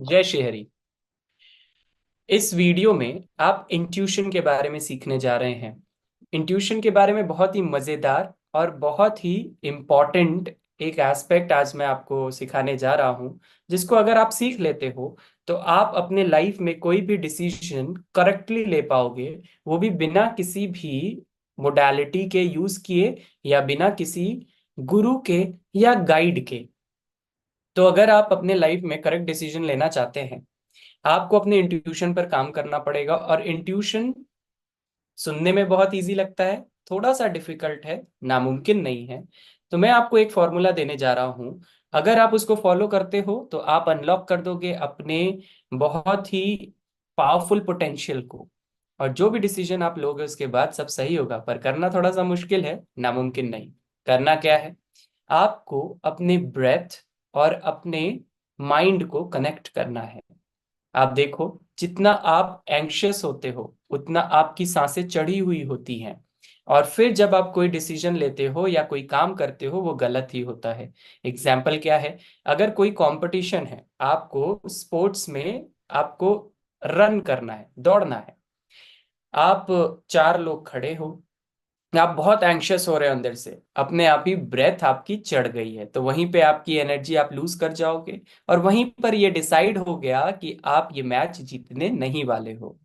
जय श्री हरि। इस वीडियो में आप इंट्यूशन के बारे में सीखने जा रहे हैं। इंट्यूशन के बारे में बहुत ही मजेदार और बहुत ही इम्पॉर्टेंट एक एस्पेक्ट आज मैं आपको सिखाने जा रहा हूं, जिसको अगर आप सीख लेते हो तो आप अपने लाइफ में कोई भी डिसीजन करेक्टली ले पाओगे, वो भी बिना किसी भी मोडालिटी के यूज किए या बिना किसी गुरु के या गाइड के। तो अगर आप अपने लाइफ में करेक्ट डिसीजन लेना चाहते हैं, आपको अपने इंट्यूशन पर काम करना पड़ेगा। और इंट्यूशन सुनने में बहुत इजी लगता है, थोड़ा सा डिफिकल्ट है, नामुमकिन नहीं है। तो मैं आपको एक फॉर्मूला देने जा रहा हूं। अगर आप उसको फॉलो करते हो तो आप अनलॉक कर दोगे अपने बहुत ही पावरफुल पोटेंशियल को। और जो भी डिसीजन आप लोगे उसके बाद सब सही होगा, पर करना थोड़ा सा मुश्किल है, नामुमकिन नहीं। करना क्या है, आपको अपने ब्रेथ और अपने माइंड को कनेक्ट करना है। आप देखो, जितना आप एंग्शियस होते हो उतना आपकी सांसें चढ़ी हुई होती हैं। और फिर जब आप कोई डिसीजन लेते हो या कोई काम करते हो वो गलत ही होता है। एग्जाम्पल क्या है, अगर कोई कंपटीशन है, आपको स्पोर्ट्स में आपको रन करना है, दौड़ना है। आप चार लोग खड़े हो, आप बहुत एंग्शियस हो रहे हो, अंदर से अपने आप ही ब्रेथ आपकी चढ़ गई है, तो वहीं पे आपकी एनर्जी आप लूज कर जाओगे। और वहीं पर ये डिसाइड हो गया कि आप ये मैच जीतने नहीं वाले हो।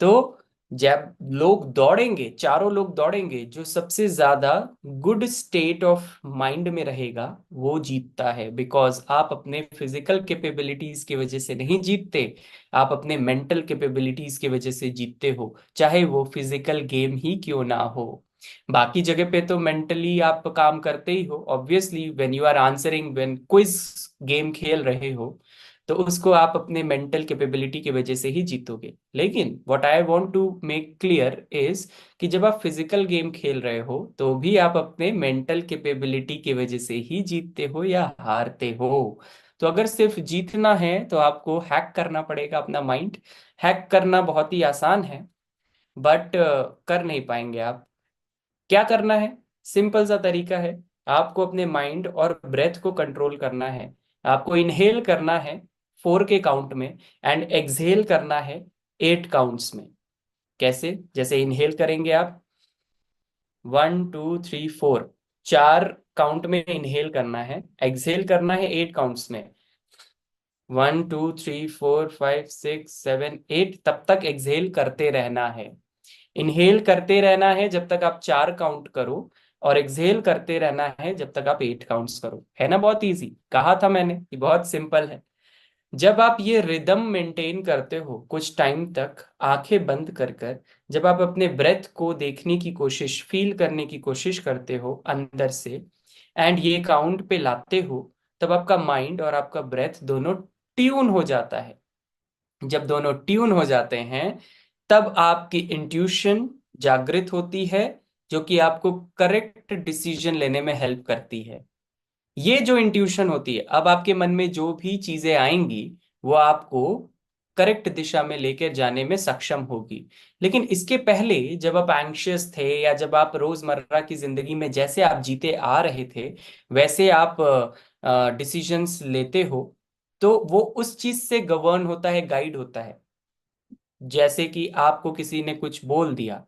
तो जब लोग दौड़ेंगे, चारों लोग दौड़ेंगे, जो सबसे ज्यादा गुड स्टेट ऑफ माइंड में रहेगा वो जीतता है। बिकॉज आप अपने फिजिकल कैपेबिलिटीज की वजह से नहीं जीतते, आप अपने मेंटल कैपेबिलिटीज की वजह से जीतते हो, चाहे वो फिजिकल गेम ही क्यों ना हो। बाकी जगह पे तो मेंटली आप काम करते ही हो, obviously when you are answering, when quiz game खेल रहे हो तो उसको आप अपने मेंटल कैपेबिलिटी की वजह से ही जीतोगे। लेकिन what I want to make clear is कि जब आप फिजिकल गेम खेल रहे हो तो भी आप अपने मेंटल कैपेबिलिटी की वजह से ही जीतते हो या हारते हो। तो अगर सिर्फ जीतना है तो आपको हैक करना पड़ेगा अपना माइंड। हैक करना बहुत ही आसान है, बट कर नहीं पाएंगे आप। क्या करना है, सिंपल सा तरीका है। आपको अपने माइंड और ब्रेथ को कंट्रोल करना है। आपको इनहेल करना है 4 के काउंट में एंड एक्सहेल करना है 8 काउंट्स में। कैसे, जैसे इनहेल करेंगे आप 1 2 3 4, 4 काउंट में इनहेल करना है, एक्सहेल करना है 8 काउंट्स में। 1 2 3 4 5 6 7 8 तब तक एक्सहेल करते रहना है। इनहेल करते रहना है जब तक आप 4 काउंट करो, और एक्सहेल करते रहना है जब तक आप 8 काउंट्स करो। है ना, बहुत इजी, कहा था मैंने ये बहुत सिंपल है। जब आप ये रिदम मेंटेन करते हो कुछ टाइम तक आंखें बंद कर कर, जब आप अपने ब्रेथ को देखने की कोशिश, फील करने की कोशिश करते हो अंदर से, एंड ये काउंट पे लाते हो, तब आपका माइंड और आपका ब्रेथ दोनों ट्यून हो जाता है। जब दोनों ट्यून हो जाते हैं तब आपकी इंट्यूशन जागृत होती है, जो कि आपको करेक्ट डिसीजन लेने में हेल्प करती है। ये जो इंट्यूशन होती है, अब आपके मन में जो भी चीजें आएंगी वो आपको करेक्ट दिशा में लेकर जाने में सक्षम होगी। लेकिन इसके पहले जब आप एंग्शियस थे या जब आप रोजमर्रा की जिंदगी में जैसे आप जीते आ रहे थे वैसे आप डिसीजंस लेते हो, तो वो उस चीज से गवर्न होता है, गाइड होता है। जैसे कि आपको किसी ने कुछ बोल दिया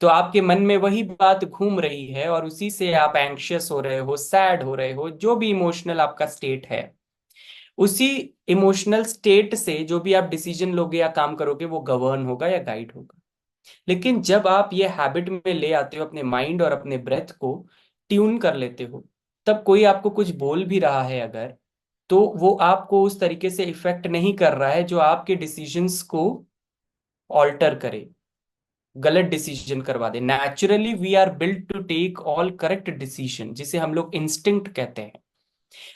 तो आपके मन में वही बात घूम रही है और उसी से आप एंग्शियस हो रहे हो, सैड हो रहे हो, जो भी इमोशनल आपका स्टेट है, उसी इमोशनल स्टेट से जो भी आप डिसीजन लोगे या काम करोगे वो गवर्न होगा या गाइड होगा। लेकिन जब आप ये हैबिट में ले आते हो, अपने माइंड और अपने ब्रेथ को ट्यून कर लेते हो, तब कोई आपको कुछ बोल भी रहा है अगर, तो वो आपको उस तरीके से इफेक्ट नहीं कर रहा है जो आपके डिसीजंस को ऑल्टर करे, गलत डिसीजन करवा दे। Naturally we are built to take all correct decision, जिसे हम लोग इंस्टिंक्ट कहते हैं।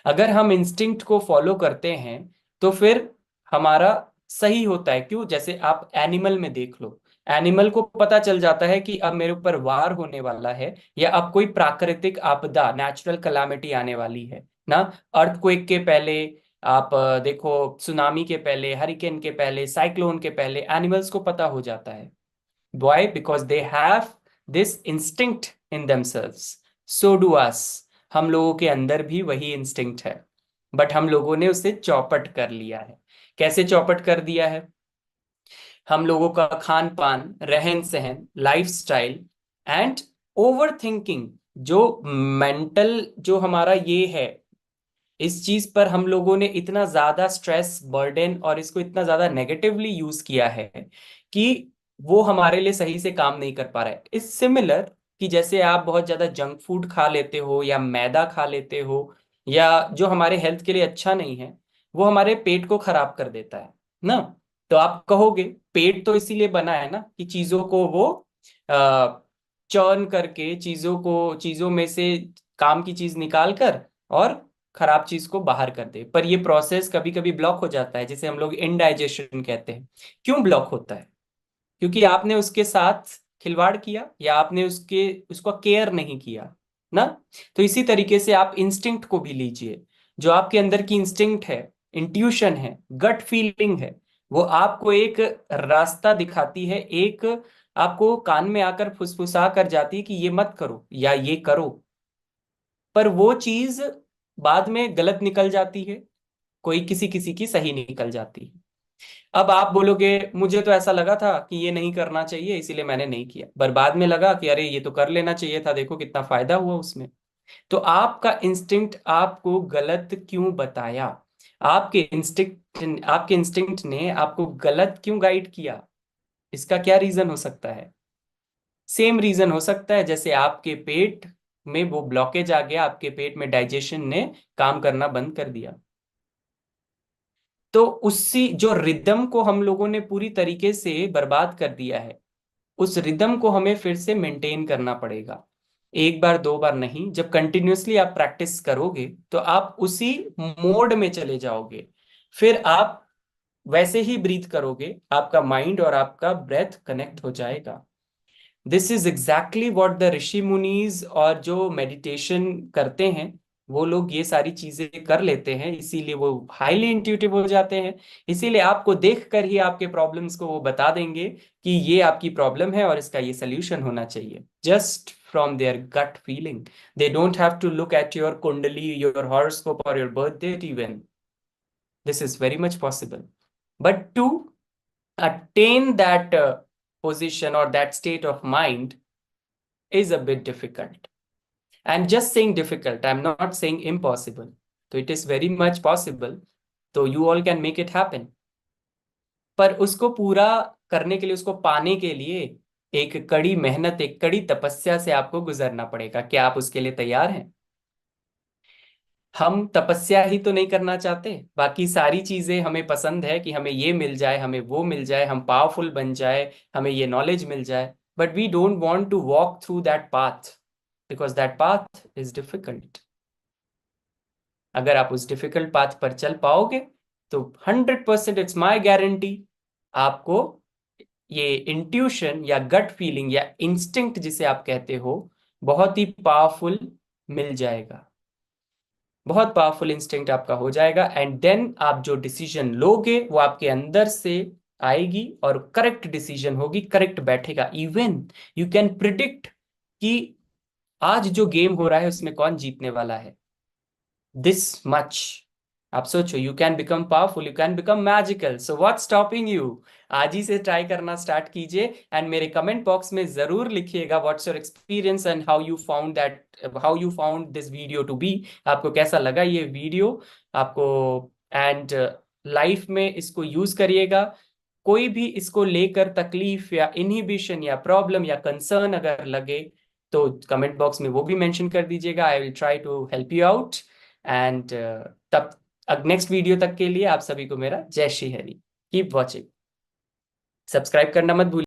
अगर हम इंस्टिंक्ट को फॉलो करते हैं तो फिर हमारा सही होता है। क्यों, जैसे आप एनिमल में देख लो, एनिमल को पता चल जाता है कि अब मेरे ऊपर वार होने वाला है या अब कोई प्राकृतिक आपदा, नेचुरल कलामिटी आने वाली है ना। अर्थक्वेक के पहले आप देखो, सुनामी के पहले, हरिकेन के पहले, साइक्लोन के पहले एनिमल्स को पता हो जाता है। Why? Because they have this instinct in themselves. So do us. हम लोगों के अंदर भी वही इंस्टिंक्ट है। बट हम लोगों ने उसे चौपट कर लिया है। कैसे चौपट कर दिया है? हम लोगों का खान पान, रहन सहन, लाइफस्टाइल एंड ओवर थिंकिंग, जो मेंटल जो हमारा ये है, इस चीज पर हम लोगों ने इतना ज्यादा स्ट्रेस बर्डन और इसको इतना ज्यादा नेगेटिवली यूज किया है कि वो हमारे लिए सही से काम नहीं कर पा रहा है। इस सिमिलर कि जैसे आप बहुत ज्यादा जंक फूड खा लेते हो या मैदा खा लेते हो, या जो हमारे हेल्थ के लिए अच्छा नहीं है, वो हमारे पेट को खराब कर देता है ना। तो आप कहोगे पेट तो इसीलिए बना है ना कि चीजों को वो चर्न करके, चीजों में से काम की चीज निकाल कर और खराब चीज को बाहर कर दे। पर ये प्रोसेस कभी कभी ब्लॉक हो जाता है, जिसे हम लोग इनडाइजेशन कहते हैं। क्यों ब्लॉक होता है? क्योंकि आपने उसके साथ खिलवाड़ किया या आपने उसका केयर नहीं किया ना। तो इसी तरीके से आप इंस्टिंक्ट को भी लीजिए। जो आपके अंदर की इंस्टिंक्ट है, इंट्यूशन है, गट फीलिंग है, वो आपको एक रास्ता दिखाती है, एक आपको कान में आकर फुसफुसा कर जाती है कि ये मत करो या ये करो। पर वो चीज बाद में गलत निकल जाती है, कोई किसी किसी की सही निकल जाती है। अब आप बोलोगे मुझे तो ऐसा लगा था कि ये नहीं करना चाहिए इसीलिए मैंने नहीं किया, पर बाद में लगा कि अरे ये तो कर लेना चाहिए था, देखो कितना फायदा हुआ उसमें। तो आपका इंस्टिंक्ट आपको गलत क्यों बताया? आपके इंस्टिंक्ट ने आपको गलत क्यों गाइड किया? इसका क्या रीजन हो सकता है? सेम रीजन हो सकता है जैसे आपके पेट में वो ब्लॉकेज आ गया, आपके पेट में डाइजेशन ने काम करना बंद कर दिया। तो उसी जो रिदम को हम लोगों ने पूरी तरीके से बर्बाद कर दिया है, उस रिदम को हमें फिर से मेंटेन करना पड़ेगा। एक बार दो बार नहीं, जब कंटिन्यूअसली आप प्रैक्टिस करोगे तो आप उसी मोड में चले जाओगे। फिर आप वैसे ही ब्रीथ करोगे, आपका माइंड और आपका ब्रेथ कनेक्ट हो जाएगा। This is exactly what the rishi मुनीज और जो मेडिटेशन करते हैं, वो लोग ये सारी चीजें कर लेते हैं, इसीलिए वो हाईली इंट्यूटिव हो जाते हैं। इसीलिए आपको देखकर ही आपके प्रॉब्लम्स को वो बता देंगे कि ये आपकी प्रॉब्लम है और इसका ये सोल्यूशन होना चाहिए, just from there gut feeling. They don't have to look at your kundali, your horoscope और your birth date even. This is very much possible, but to attain that position or that state of mind is a bit difficult. I'm just saying difficult, I'm not saying impossible. So it is very much possible, so you all can make it happen. पर उसको पूरा करने के लिए, उसको पाने के लिए एक कड़ी मेहनत, एक कड़ी तपस्या से आपको गुजरना पड़ेगा। क्या आप उसके लिए तैयार हैं? हम तपस्या ही तो नहीं करना चाहते, बाकी सारी चीजें हमें पसंद है कि हमें ये मिल जाए, हमें वो मिल जाए, हम पावरफुल बन जाए, हमें ये नॉलेज मिल जाए। But we don't want to walk through that path because that path is difficult. अगर आप उस डिफिकल्ट पाथ पर चल पाओगे तो 100% इट्स माई गारंटी, आपको ये इंट्यूशन या गट फीलिंग या इंस्टिंक्ट जिसे आप कहते हो, बहुत ही पावरफुल मिल जाएगा। बहुत पावरफुल इंस्टिंक्ट आपका हो जाएगा, एंड देन आप जो डिसीजन लोगे वो आपके अंदर से आएगी और करेक्ट डिसीजन होगी, करेक्ट बैठेगा। इवन यू कैन प्रिडिक्ट कि आज जो गेम हो रहा है उसमें कौन जीतने वाला है। दिस मच आप सोचो, you can become powerful, you can become magical, so what's stopping you? आज ही से ट्राई करना स्टार्ट कीजिए एंड मेरे कमेंट बॉक्स में जरूर लिखिएगा what's your experience and how you found this video to be. आपको कैसा लगा ये वीडियो आपको? एंड लाइफ में इसको यूज करिएगा। कोई भी इसको लेकर तकलीफ या इनहिबिशन या प्रॉब्लम या कंसर्न अगर लगे तो कमेंट बॉक्स में वो भी मेंशन कर दीजिएगा। I will try to help you out. And तब नेक्स्ट वीडियो तक के लिए आप सभी को मेरा जय Shri Hari. Keep watching, subscribe करना मत भूलिए।